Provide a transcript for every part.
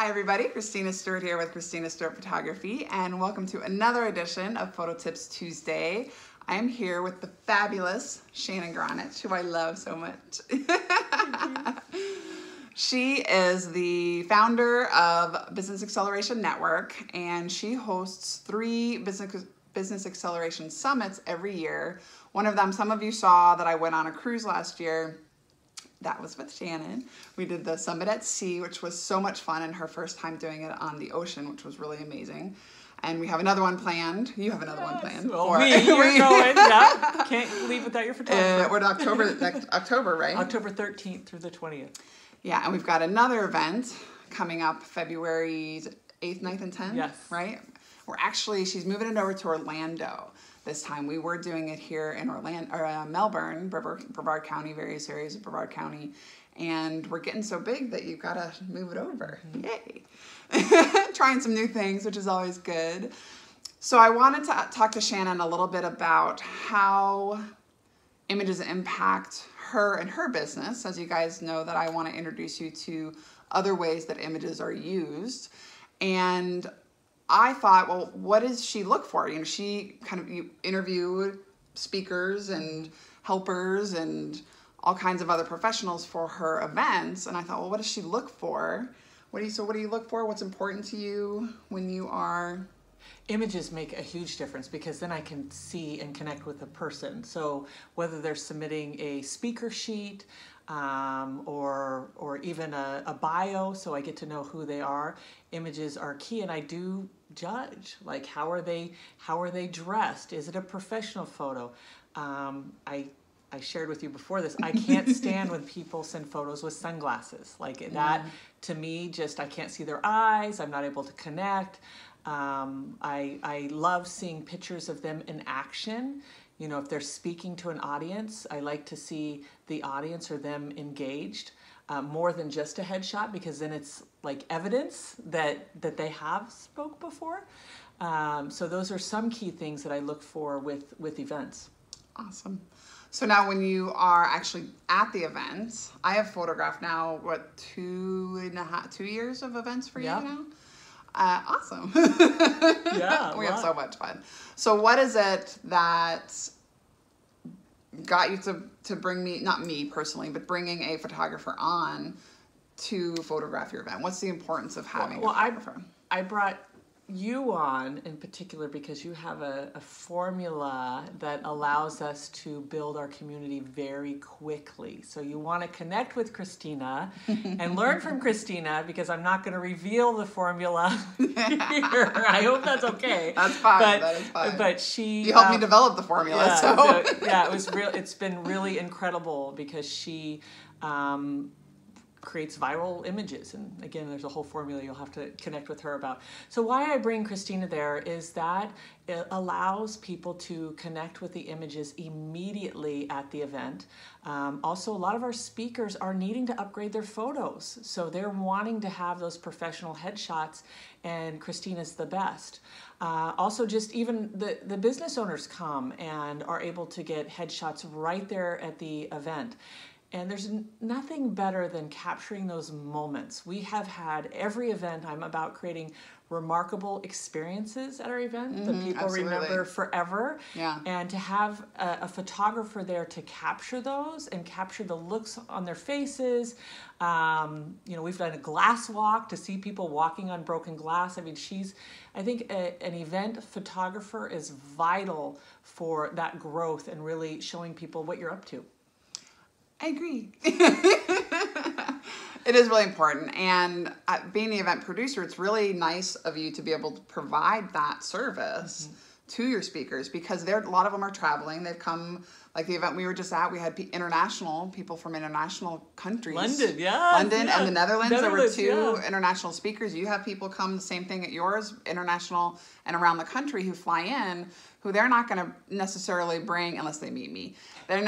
Hi everybody, Christina Stuart here with Christina Stuart Photography, and welcome to another edition of Photo Tips Tuesday. I am here with the fabulous Shannon Gronich, who I love so much. She is the founder of Business Acceleration Network, and she hosts 3 business acceleration summits every year. One of them, some of you saw that I went on a cruise last year. That was with Shannon. We did the summit at sea, which was so much fun, and her first time doing it on the ocean, which was really amazing. And we have another one planned. You have another one planned. Well, you're going. Yeah. Can't leave without your photographer. We're in next October, right? October 13th through the 20th. Yeah, and we've got another event coming up February 8th, 9th, and 10th. Yes. Right? She's moving it over to Orlando this time. We were doing it here in Melbourne, Brevard County, various areas of Brevard County, and we're getting so big that you've got to move it over. Yay! Trying some new things, which is always good. So I wanted to talk to Shannon a little bit about how images impact her and her business. As you guys know, that I want to introduce you to other ways that images are used. And I thought, well, what does she look for? You know, you interview speakers and helpers and all kinds of other professionals for her events. And I thought, well, what does she look for? What do you look for? What's important to you when you are... Images make a huge difference because then I can see and connect with a person. So whether they're submitting a speaker sheet or even a bio, so I get to know who they are, images are key. And I do judge, like, how are they dressed? Is it a professional photo? I shared with you before this, I can't stand when people send photos with sunglasses. Like that, to me, I can't see their eyes. I'm not able to connect. I love seeing pictures of them in action. You know, if they're speaking to an audience, I like to see the audience or them engaged more than just a headshot, because then it's like evidence that they have spoke before. So those are some key things that I look for with events. Awesome. So now when you are actually at the event, I have photographed now, 2 years of events for you now? Awesome. Yeah. We have so much fun. So what is it that got you to bring me, not me personally, but bringing a photographer on to photograph your event? What's the importance of having a photographer? I brought you on in particular because you have a formula that allows us to build our community very quickly. So you want to connect with Christina and learn from Christina, because I'm not going to reveal the formula here. I hope that's okay. That's fine. That is fine. But you helped me develop the formula. It's been really incredible because she creates viral images. And again, there's a whole formula you'll have to connect with her about. So why I bring Christina there is that it allows people to connect with the images immediately at the event. Also, a lot of our speakers are needing to upgrade their photos. So they're wanting to have those professional headshots, and Christina's the best. Also, just even the business owners come and are able to get headshots right there at the event. And there's nothing better than capturing those moments. We have had every event. I'm about creating remarkable experiences at our event that people remember forever. Yeah. And to have a photographer there to capture those and capture the looks on their faces. We've done a glass walk to see people walking on broken glass. I mean, I think an event photographer is vital for that growth and really showing people what you're up to. I agree. It is really important. And being the event producer, it's really nice of you to be able to provide that service to your speakers, because a lot of them are traveling. They've come, like the event we were just at, we had people from international countries. London And the Netherlands. There were 2 international speakers. You have people come, the same thing at yours, international and around the country, who fly in, who they're not going to necessarily bring, unless they meet me, they're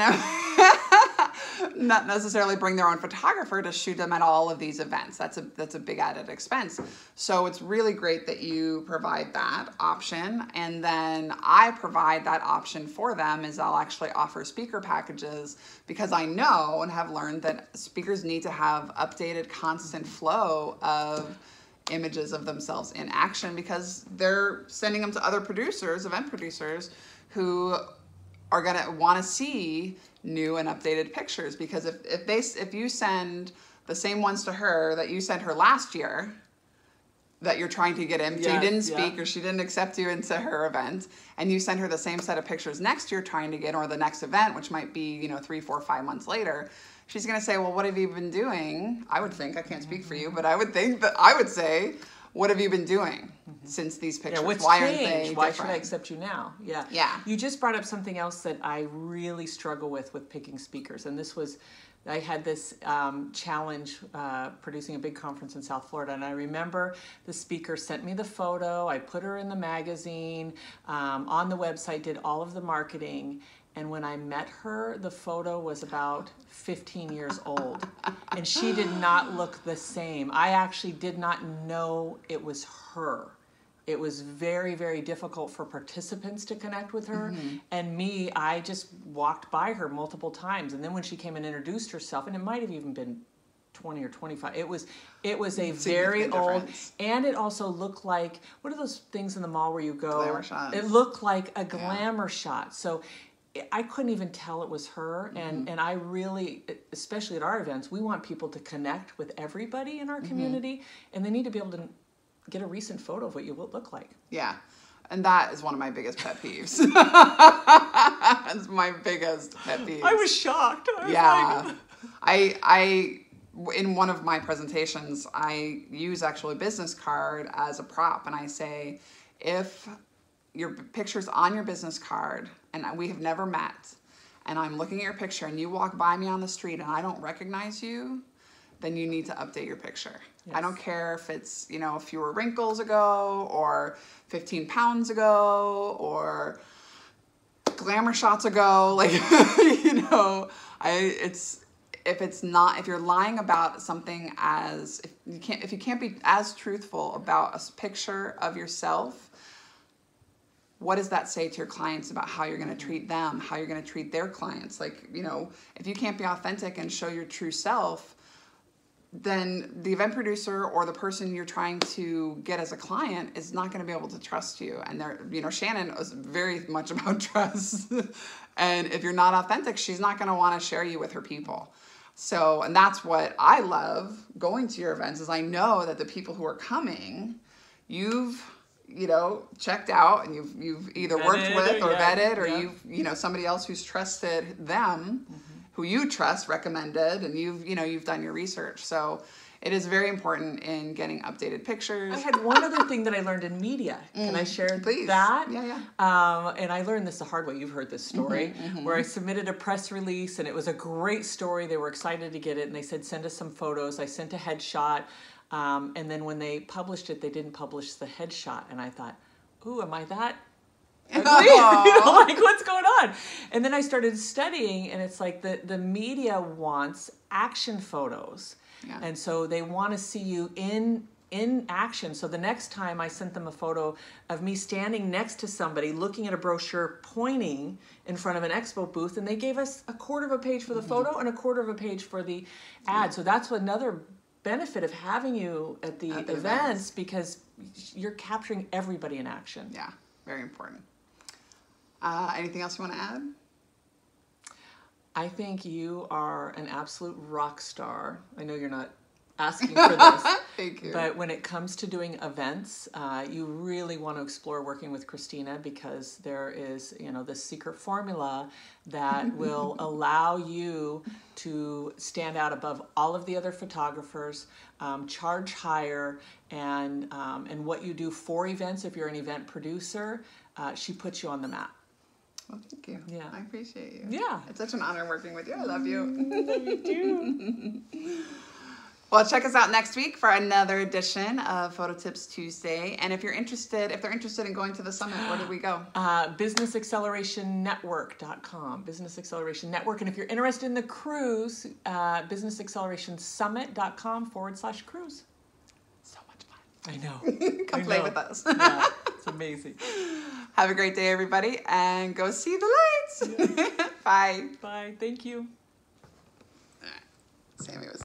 not necessarily bring their own photographer to shoot them at all of these events. That's a big added expense. So it's really great that you provide that option. And then I provide that option for them, is I'll actually offer speaker packages, because I know and have learned that speakers need to have updated, constant flow of images of themselves in action, because they're sending them to other producers, event producers, who are going to want to see new and updated pictures. Because if you send the same ones to her that you sent her last year, that you're trying to get in, so you didn't speak or she didn't accept you into her event, and you send her the same set of pictures next year trying to get, or the next event, which might be 3, 4, 5 months later, she's going to say, well, what have you been doing? I would think, I can't speak for you, but I would think that I would say, what have you been doing since these pictures? Why aren't they Why should I accept you now? Yeah. You just brought up something else that I really struggle with picking speakers. And this was, I had this challenge producing a big conference in South Florida. And I remember the speaker sent me the photo. I put her in the magazine, on the website, did all of the marketing. And when I met her, the photo was about 15 years old. And she did not look the same. I actually did not know it was her. It was very, very difficult for participants to connect with her. And me, I just walked by her multiple times. And then when she came and introduced herself, and it might have even been 20 or 25, it was a very old, and it also looked like, what are those things in the mall where you go? Glamour shots. It looked like a glamour shot. So I couldn't even tell it was her. And I really, especially at our events, we want people to connect with everybody in our community, and they need to be able to get a recent photo of what you look like. Yeah. And that is one of my biggest pet peeves. It's my biggest pet peeve. I was shocked. I in one of my presentations, I use actually a business card as a prop, and I say, if your picture's on your business card and we have never met, and I'm looking at your picture and you walk by me on the street and I don't recognize you, then you need to update your picture. Yes. I don't care if it's, fewer wrinkles ago, or 15 pounds ago, or glamour shots ago. Like, if you're lying about something, if you can't be as truthful about a picture of yourself, what does that say to your clients about how you're going to treat them, how you're going to treat their clients? Like, if you can't be authentic and show your true self, then the event producer or the person you're trying to get as a client is not going to be able to trust you. And Shannon is very much about trust. And if you're not authentic, she's not going to want to share you with her people. So, and that's what I love going to your events, is I know that the people who are coming, you've checked out, and you've either worked with or vetted, or you've somebody else who's trusted them, who you trust, recommended, and you've done your research. So it is very important in getting updated pictures. I had one other thing that I learned in media. Can I share that? Yeah. And I learned this the hard way. You've heard this story, where I submitted a press release, and it was a great story. They were excited to get it, and they said, send us some photos. I sent a headshot. And then when they published it, they didn't publish the headshot. And I thought, ooh, am I that ugly? Like, what's going on? And then I started studying, and it's like the media wants action photos. Yeah. And so they want to see you in action. So the next time I sent them a photo of me standing next to somebody, looking at a brochure, pointing in front of an expo booth, and they gave us 1/4 of a page for the photo and 1/4 of a page for the ad. So that's another benefit of having you at the events, because you're capturing everybody in action. Yeah, very important. Anything else you want to add? I think you are an absolute rock star. I know you're not asking for this. Thank you. But when it comes to doing events, you really want to explore working with Christina, because there is, this secret formula that will allow you to stand out above all of the other photographers, charge higher, and what you do for events. If you're an event producer, she puts you on the map. Well, thank you. Yeah. I appreciate you. Yeah. It's such an honor working with you. I love you. Love you too. Well, check us out next week for another edition of Photo Tips Tuesday. And if they're interested in going to the summit, where do we go? BusinessAccelerationNetwork.com. Business Acceleration Network. And if you're interested in the cruise, BusinessAccelerationSummit.com/cruise. So much fun. I know. Come play with us. Yeah, it's amazing. Have a great day, everybody, and go see the lights. Bye. Bye. Thank you. Sammy was